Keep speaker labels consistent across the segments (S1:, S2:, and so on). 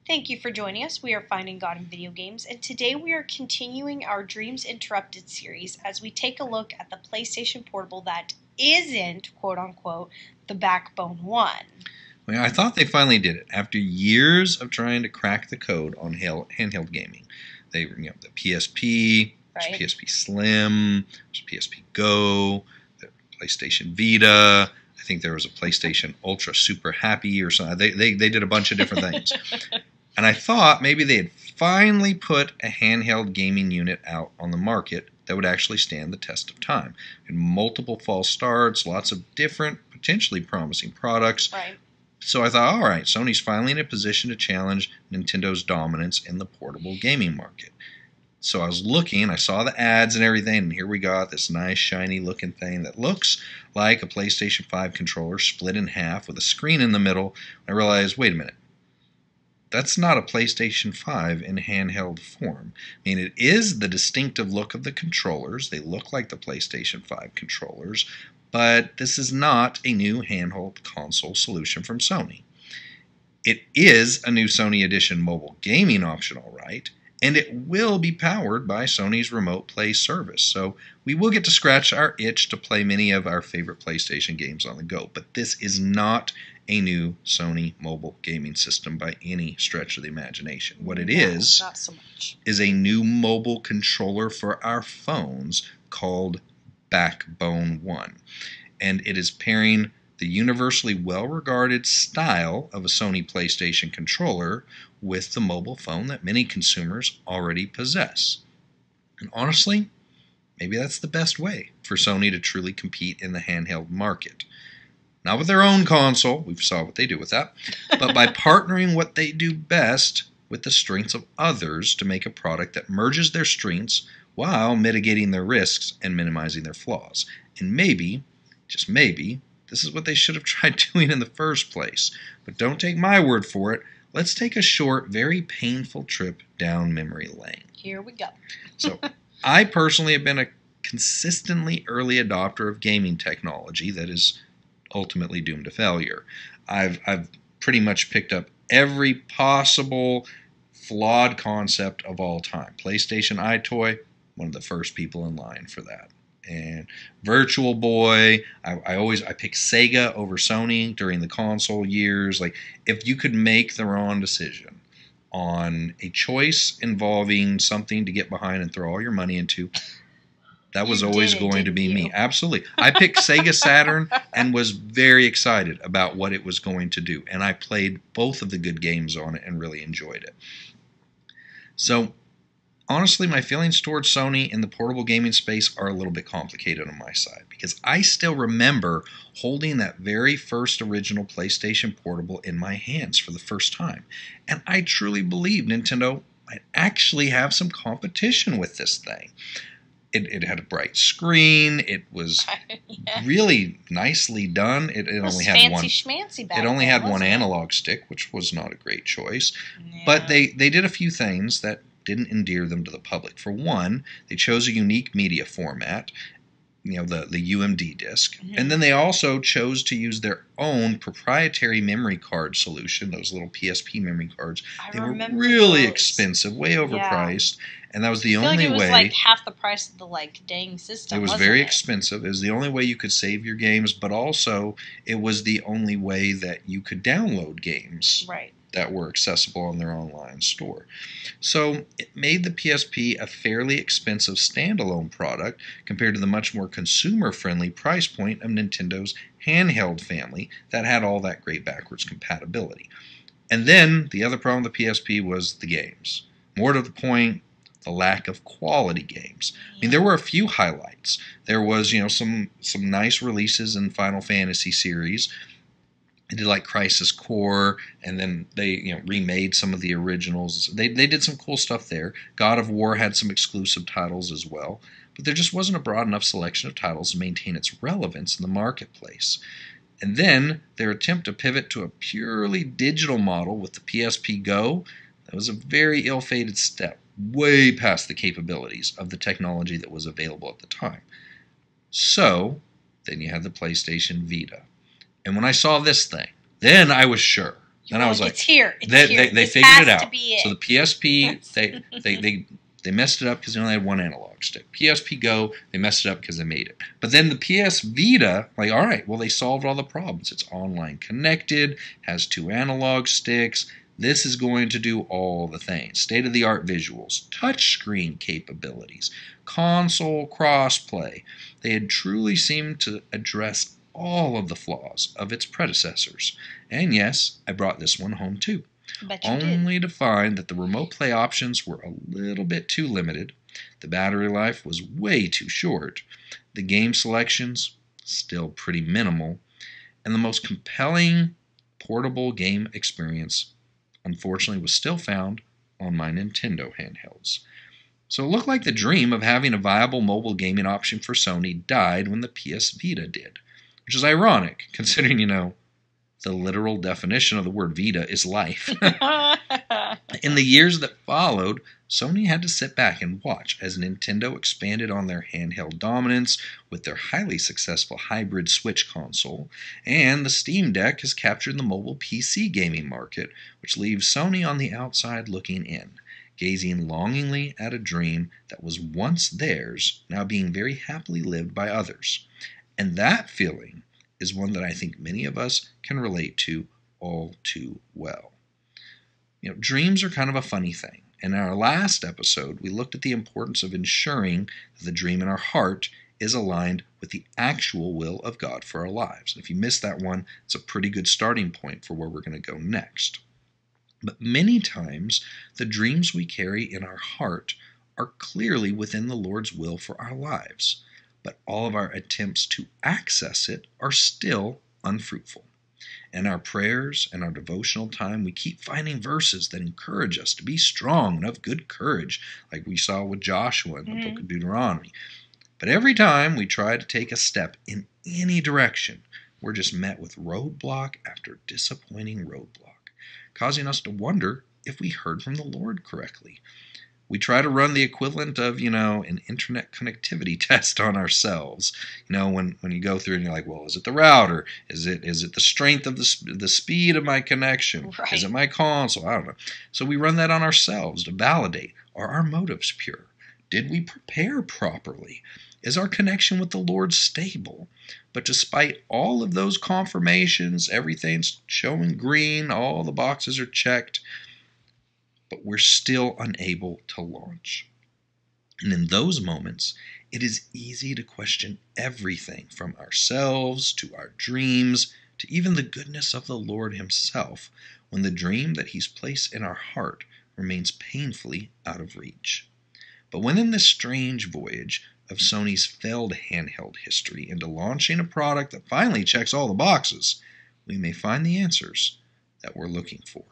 S1: Thank you for joining us. We are Finding God in Video Games, and today we are continuing our Dreams Interrupted series as we take a look at the PlayStation Portable that isn't, quote-unquote, the Backbone One.
S2: Well, I thought they finally did it. After years of trying to crack the code on handheld gaming. The PSP,
S1: Right.
S2: PSP Slim, PSP Go, the PlayStation Vita. I think there was a PlayStation Ultra Super Happy or something. They did a bunch of different things. And I thought maybe they had finally put a handheld gaming unit out on the market that would actually stand the test of time. And multiple false starts, lots of different, potentially promising products.
S1: Right.
S2: So I thought, all right, Sony's finally in a position to challenge Nintendo's dominance in the portable gaming market. So I was looking, I saw the ads and everything, and here we got this nice, shiny looking thing that looks like a PlayStation 5 controller split in half with a screen in the middle. I realized, wait a minute. That's not a PlayStation 5 in handheld form. I mean, it is the distinctive look of the controllers. They look like the PlayStation 5 controllers, but this is not a new handheld console solution from Sony. It is a new Sony Edition mobile gaming option, all right, and it will be powered by Sony's Remote Play service, so we will get to scratch our itch to play many of our favorite PlayStation games on the go, but this is not a new Sony mobile gaming system by any stretch of the imagination. What it is
S1: Not so much.
S2: is a new mobile controller for our phones called Backbone One, and it is pairing the universally well-regarded style of a Sony PlayStation controller with the mobile phone that many consumers already possess. And honestly, maybe that's the best way for Sony to truly compete in the handheld market. Not with their own console, we saw what they do with that, but by partnering what they do best with the strengths of others to make a product that merges their strengths while mitigating their risks and minimizing their flaws. And maybe, just maybe, this is what they should have tried doing in the first place. But don't take my word for it. Let's take a short, very painful trip down memory lane.
S1: Here we go.
S2: So, I personally have been a consistently early adopter of gaming technology that is ultimately doomed to failure. I've pretty much picked up every possible flawed concept of all time. PlayStation iToy, one of the first people in line for that. And Virtual Boy, I picked Sega over Sony during the console years. Like, if you could make the wrong decision on a choice involving something to get behind and throw all your money into, that was always going to be me. Absolutely. I picked Sega Saturn and was very excited about what it was going to do. And I played both of the good games on it and really enjoyed it. So, honestly, my feelings towards Sony in the portable gaming space are a little bit complicated on my side, because I still remember holding that very first original PlayStation Portable in my hands for the first time. And I truly believe Nintendo might actually have some competition with this thing. It had a bright screen. It was really nicely done. It only had one. It only had one analog stick, which was not a great choice.
S1: Yeah.
S2: But they did a few things that didn't endear them to the public. For one, they chose a unique media format, the UMD disc, and then they also chose to use their own proprietary memory card solution, those little PSP memory cards. They were really expensive, way overpriced, and that was the only way.
S1: It was like half the price of the dang system.
S2: It was very expensive. It was the only way you could save your games, but also it was the only way that you could download games.
S1: Right.
S2: That were accessible on their online store. So it made the PSP a fairly expensive standalone product compared to the much more consumer-friendly price point of Nintendo's handheld family that had all that great backwards compatibility. And then the other problem with the PSP was the games. More to the point, the lack of quality games. I mean, there were a few highlights. There was, some nice releases in Final Fantasy series. They did like Crisis Core, and then they remade some of the originals. They did some cool stuff there. God of War had some exclusive titles as well, but there just wasn't a broad enough selection of titles to maintain its relevance in the marketplace. And then their attempt to pivot to a purely digital model with the PSP Go, that was a very ill-fated step, way past the capabilities of the technology that was available at the time. So, then you had the PlayStation Vita. And when I saw this thing, then I was sure. And I was like,
S1: it's here. It's
S2: they
S1: here.
S2: they
S1: This
S2: figured
S1: has
S2: it out.
S1: to be it.
S2: So the PSP, they messed it up because they only had one analog stick. PSP Go, they messed it up because they made it. But then the PS Vita, like, all right, well, they solved all the problems. It's online connected, has 2 analog sticks. This is going to do all the things. State-of-the-art visuals, touchscreen capabilities, console crossplay. They had truly seemed to address all of the flaws of its predecessors. And yes, I brought this one home too.
S1: Bet you
S2: Only to find that the remote play options were a little bit too limited. The battery life was way too short. The game selections, still pretty minimal. And the most compelling portable game experience, unfortunately, was still found on my Nintendo handhelds. So it looked like the dream of having a viable mobile gaming option for Sony died when the PS Vita did. Which is ironic, considering, the literal definition of the word Vita is life. In the years that followed, Sony had to sit back and watch as Nintendo expanded on their handheld dominance with their highly successful hybrid Switch console, and the Steam Deck has captured the mobile PC gaming market, which leaves Sony on the outside looking in, gazing longingly at a dream that was once theirs, now being very happily lived by others. And that feeling is one that I think many of us can relate to all too well. Dreams are kind of a funny thing. In our last episode, we looked at the importance of ensuring that the dream in our heart is aligned with the actual will of God for our lives. And if you missed that one, it's a pretty good starting point for where we're going to go next. But many times, the dreams we carry in our heart are clearly within the Lord's will for our lives, but all of our attempts to access it are still unfruitful. In our prayers and our devotional time, we keep finding verses that encourage us to be strong and of good courage, like we saw with Joshua in the book of Deuteronomy. But every time we try to take a step in any direction, we're just met with roadblock after disappointing roadblock, causing us to wonder if we heard from the Lord correctly. We try to run the equivalent of, an internet connectivity test on ourselves. When you go through and you're like, well, is it the router? Is it the strength of the speed of my connection?
S1: Right.
S2: Is it my console? I don't know. So we run that on ourselves to validate, are our motives pure? Did we prepare properly? Is our connection with the Lord stable? But despite all of those confirmations, everything's showing green, all the boxes are checked, but we're still unable to launch. And in those moments, it is easy to question everything from ourselves to our dreams to even the goodness of the Lord himself when the dream that he's placed in our heart remains painfully out of reach. But when in this strange voyage of Sony's failed handheld history into launching a product that finally checks all the boxes, we may find the answers that we're looking for.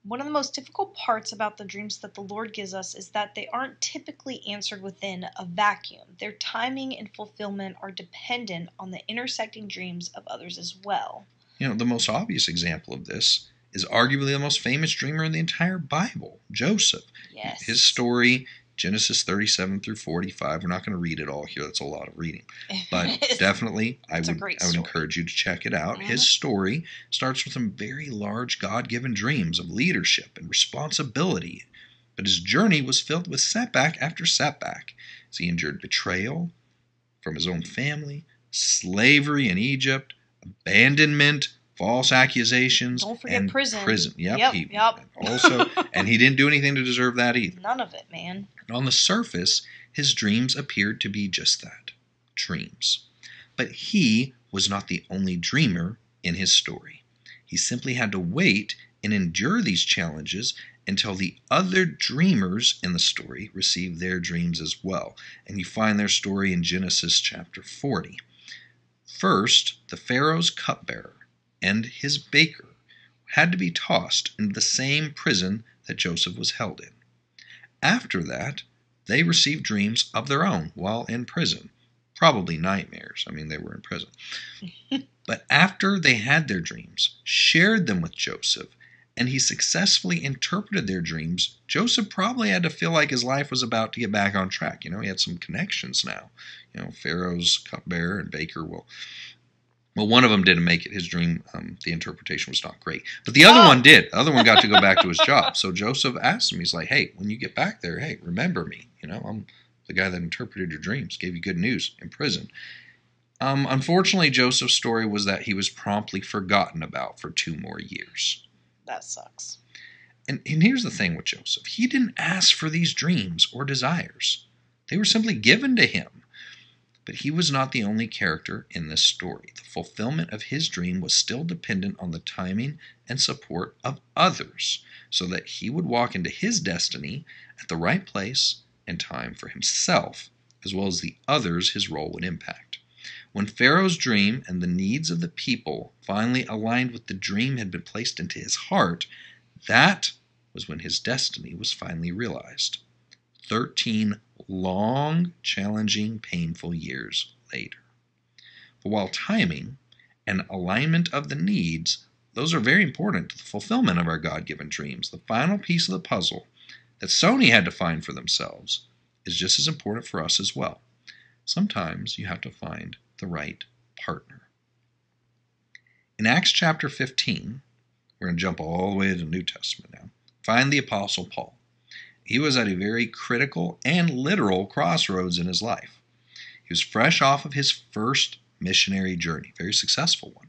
S1: One of the most difficult parts about the dreams that the Lord gives us is that they aren't typically answered within a vacuum. Their timing and fulfillment are dependent on the intersecting dreams of others as well.
S2: The most obvious example of this is arguably the most famous dreamer in the entire Bible, Joseph.
S1: Yes.
S2: His story, Genesis 37 through 45. We're not going to read it all here. That's a lot of reading. But definitely, I would encourage you to check it out. Mm-hmm. His story starts with some very large God-given dreams of leadership and responsibility. But his journey was filled with setback after setback, as he endured betrayal from his own family, slavery in Egypt, abandonment, false accusations,
S1: don't forget
S2: and
S1: prison.
S2: Yep. Also, and he didn't do anything to deserve that either.
S1: None of it, man.
S2: And on the surface, his dreams appeared to be just that, dreams. But he was not the only dreamer in his story. He simply had to wait and endure these challenges until the other dreamers in the story received their dreams as well. And you find their story in Genesis chapter 40. First, the Pharaoh's cupbearer and his baker had to be tossed into the same prison that Joseph was held in. After that, they received dreams of their own while in prison. Probably nightmares. They were in prison. But after they had their dreams, shared them with Joseph, and he successfully interpreted their dreams, Joseph probably had to feel like his life was about to get back on track. He had some connections now. Pharaoh's cupbearer and baker. Well, Well, one of them didn't make it. His dream, the interpretation was not great. But the other one did. The other one got to go back to his job. So Joseph asked him, he's like, hey, when you get back there, hey, remember me. I'm the guy that interpreted your dreams, gave you good news in prison. Unfortunately, Joseph's story was that he was promptly forgotten about for 2 more years.
S1: That sucks.
S2: And here's the thing with Joseph. He didn't ask for these dreams or desires. They were simply given to him. But he was not the only character in this story. The fulfillment of his dream was still dependent on the timing and support of others, so that he would walk into his destiny at the right place and time for himself, as well as the others his role would impact. When Pharaoh's dream and the needs of the people finally aligned with the dream had been placed into his heart, that was when his destiny was finally realized. 13 long, challenging, painful years later. But while timing and alignment of the needs, those are very important to the fulfillment of our God-given dreams, the final piece of the puzzle that Sony had to find for themselves is just as important for us as well. Sometimes you have to find the right partner. In Acts chapter 15, we're going to jump all the way to the New Testament now, find the Apostle Paul. He was at a very critical and literal crossroads in his life. He was fresh off of his first missionary journey, very successful one.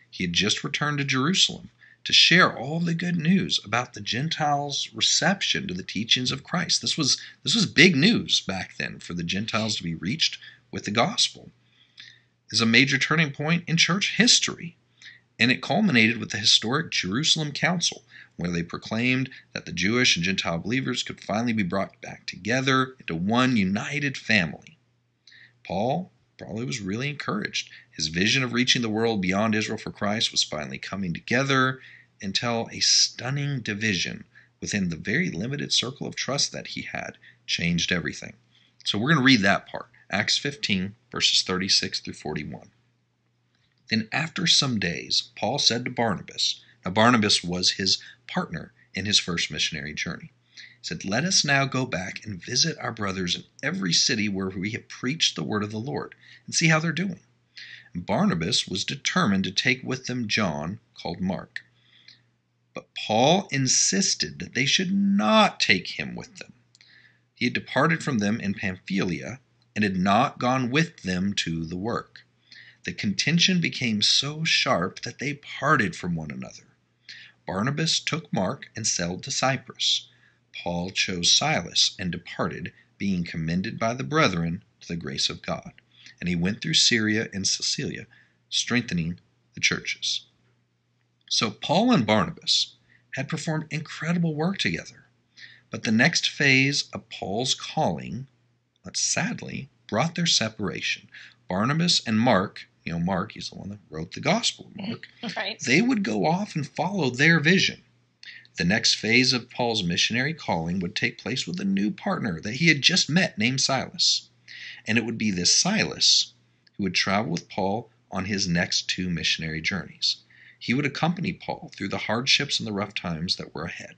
S2: He had just returned to Jerusalem to share all the good news about the Gentiles' reception to the teachings of Christ. This was big news back then for the Gentiles to be reached with the gospel. It is a major turning point in church history, and it culminated with the historic Jerusalem Council, where they proclaimed that the Jewish and Gentile believers could finally be brought back together into one united family. Paul probably was really encouraged. His vision of reaching the world beyond Israel for Christ was finally coming together until a stunning division within the very limited circle of trust that he had changed everything. So we're going to read that part. Acts 15, verses 36 through 41. Then after some days, Paul said to Barnabas, now Barnabas was his partner in his first missionary journey. He said, let us now go back and visit our brothers in every city where we have preached the word of the Lord and see how they're doing. And Barnabas was determined to take with them John, called Mark. But Paul insisted that they should not take him with them. He had departed from them in Pamphylia and had not gone with them to the work. The contention became so sharp that they parted from one another. Barnabas took Mark and sailed to Cyprus. Paul chose Silas and departed, being commended by the brethren to the grace of God. And he went through Syria and Cilicia, strengthening the churches. So Paul and Barnabas had performed incredible work together. But the next phase of Paul's calling, sadly, brought their separation. Barnabas and Mark, Mark, he's the one that wrote the Gospel of Mark,
S1: right.
S2: They would go off and follow their vision. The next phase of Paul's missionary calling would take place with a new partner that he had just met named Silas. And it would be this Silas who would travel with Paul on his next 2 missionary journeys. He would accompany Paul through the hardships and the rough times that were ahead.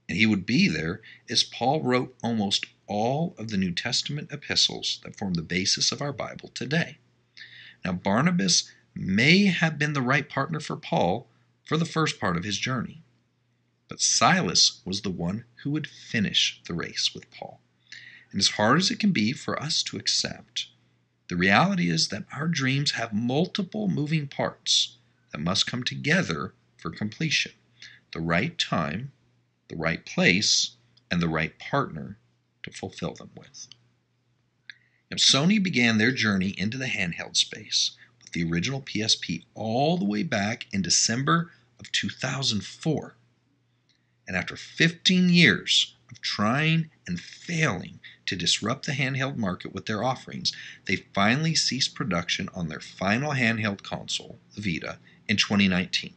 S2: And he would be there as Paul wrote almost all of the New Testament epistles that form the basis of our Bible today. Now, Barnabas may have been the right partner for Paul for the first part of his journey, but Silas was the one who would finish the race with Paul. And as hard as it can be for us to accept, the reality is that our dreams have multiple moving parts that must come together for completion. The right time, the right place, and the right partner to fulfill them with. Now, Sony began their journey into the handheld space with the original PSP all the way back in December of 2004. And after 15 years of trying and failing to disrupt the handheld market with their offerings, they finally ceased production on their final handheld console, the Vita, in 2019.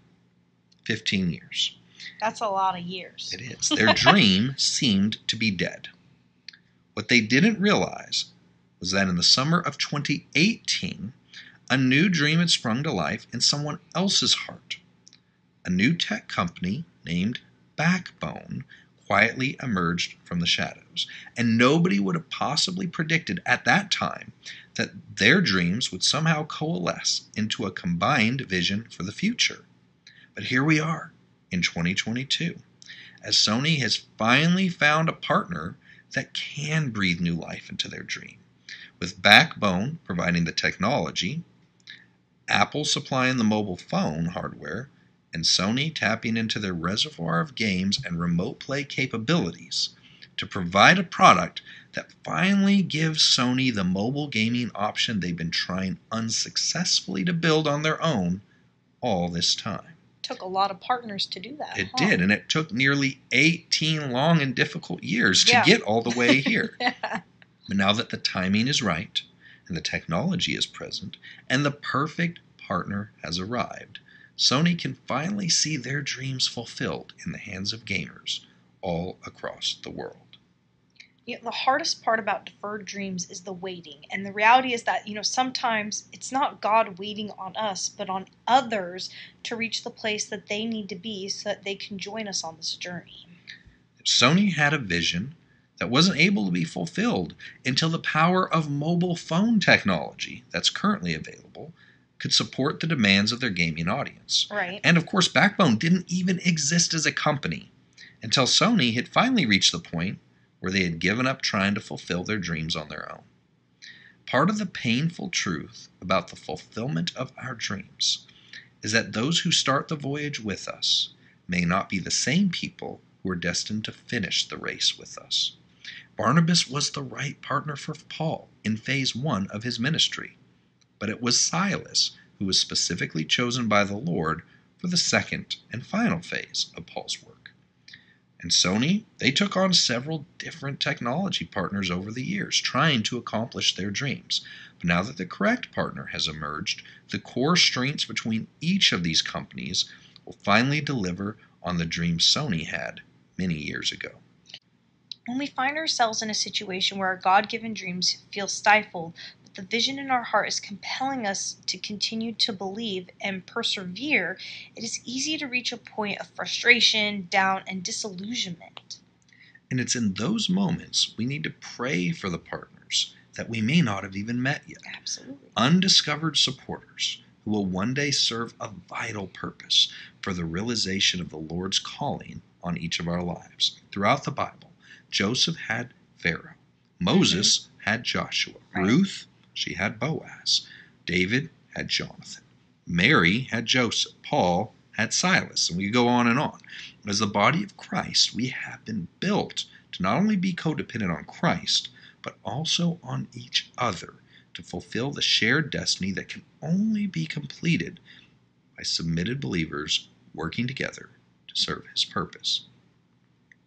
S2: 15 years.
S1: That's a lot of years.
S2: It is. Their dream seemed to be dead. What they didn't realize was that in the summer of 2018, a new dream had sprung to life in someone else's heart. A new tech company named Backbone quietly emerged from the shadows. And nobody would have possibly predicted at that time that their dreams would somehow coalesce into a combined vision for the future. But here we are in 2022, as Sony has finally found a partner that can breathe new life into their dream. With Backbone providing the technology, Apple supplying the mobile phone hardware, and Sony tapping into their reservoir of games and remote play capabilities to provide a product that finally gives Sony the mobile gaming option they've been trying unsuccessfully to build on their own all this time.
S1: Took a lot of partners to do that.
S2: It did, and it took nearly 18 long and difficult years to get all the way here.
S1: Yeah.
S2: But now that the timing is right, and the technology is present, and the perfect partner has arrived, Sony can finally see their dreams fulfilled in the hands of gamers all across the world.
S1: The hardest part about deferred dreams is the waiting. And the reality is that, sometimes it's not God waiting on us, but on others to reach the place that they need to be so that they can join us on this journey.
S2: Sony had a vision that wasn't able to be fulfilled until the power of mobile phone technology that's currently available could support the demands of their gaming audience.
S1: Right.
S2: And of course, Backbone didn't even exist as a company until Sony had finally reached the point where they had given up trying to fulfill their dreams on their own. Part of the painful truth about the fulfillment of our dreams is that those who start the voyage with us may not be the same people who are destined to finish the race with us. Barnabas was the right partner for Paul in phase 1 of his ministry, but it was Silas who was specifically chosen by the Lord for the second and final phase of Paul's work. And Sony, they took on several different technology partners over the years, trying to accomplish their dreams. But now that the correct partner has emerged, the core strengths between each of these companies will finally deliver on the dreams Sony had many years ago.
S1: When we find ourselves in a situation where our God-given dreams feel stifled, but the vision in our heart is compelling us to continue to believe and persevere, it is easy to reach a point of frustration, doubt, and disillusionment.
S2: And it's in those moments we need to pray for the partners that we may not have even met yet.
S1: Absolutely.
S2: Undiscovered supporters who will one day serve a vital purpose for the realization of the Lord's calling on each of our lives. Throughout the Bible, Joseph had Pharaoh. Moses had Joshua.
S1: Right.
S2: Ruth, she had Boaz. David had Jonathan. Mary had Joseph. Paul had Silas. And we go on and on. As the body of Christ, we have been built to not only be codependent on Christ, but also on each other to fulfill the shared destiny that can only be completed by submitted believers working together to serve his purpose.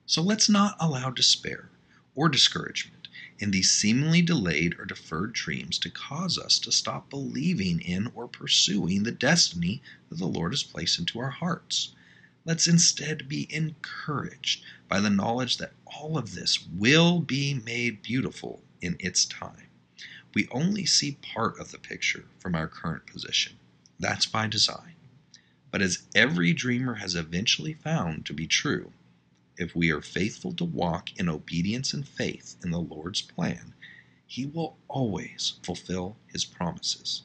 S2: So let's not allow despair or discouragement in these seemingly delayed or deferred dreams to cause us to stop believing in or pursuing the destiny that the Lord has placed into our hearts. Let's instead be encouraged by the knowledge that all of this will be made beautiful in its time. We only see part of the picture from our current position. That's by design. But as every dreamer has eventually found to be true, if we are faithful to walk in obedience and faith in the Lord's plan, He will always fulfill His promises.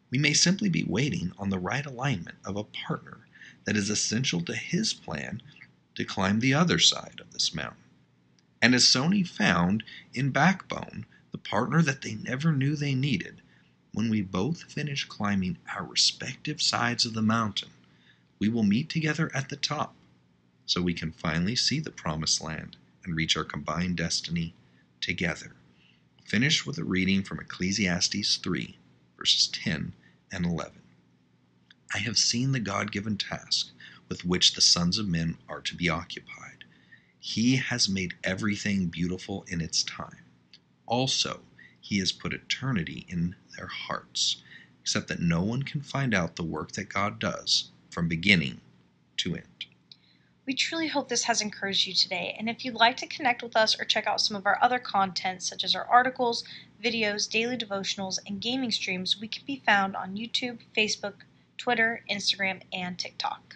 S2: We may simply be waiting on the right alignment of a partner that is essential to His plan to climb the other side of this mountain. And as Sony found in Backbone, the partner that they never knew they needed, when we both finish climbing our respective sides of the mountain, we will meet together at the top, so we can finally see the promised land and reach our combined destiny together. Finish with a reading from Ecclesiastes 3, verses 10 and 11. I have seen the God-given task with which the sons of men are to be occupied. He has made everything beautiful in its time. Also, He has put eternity in their hearts, except that no one can find out the work that God does from beginning to end.
S1: We truly hope this has encouraged you today, and if you'd like to connect with us or check out some of our other content, such as our articles, videos, daily devotionals, and gaming streams, we can be found on YouTube, Facebook, Twitter, Instagram, and TikTok.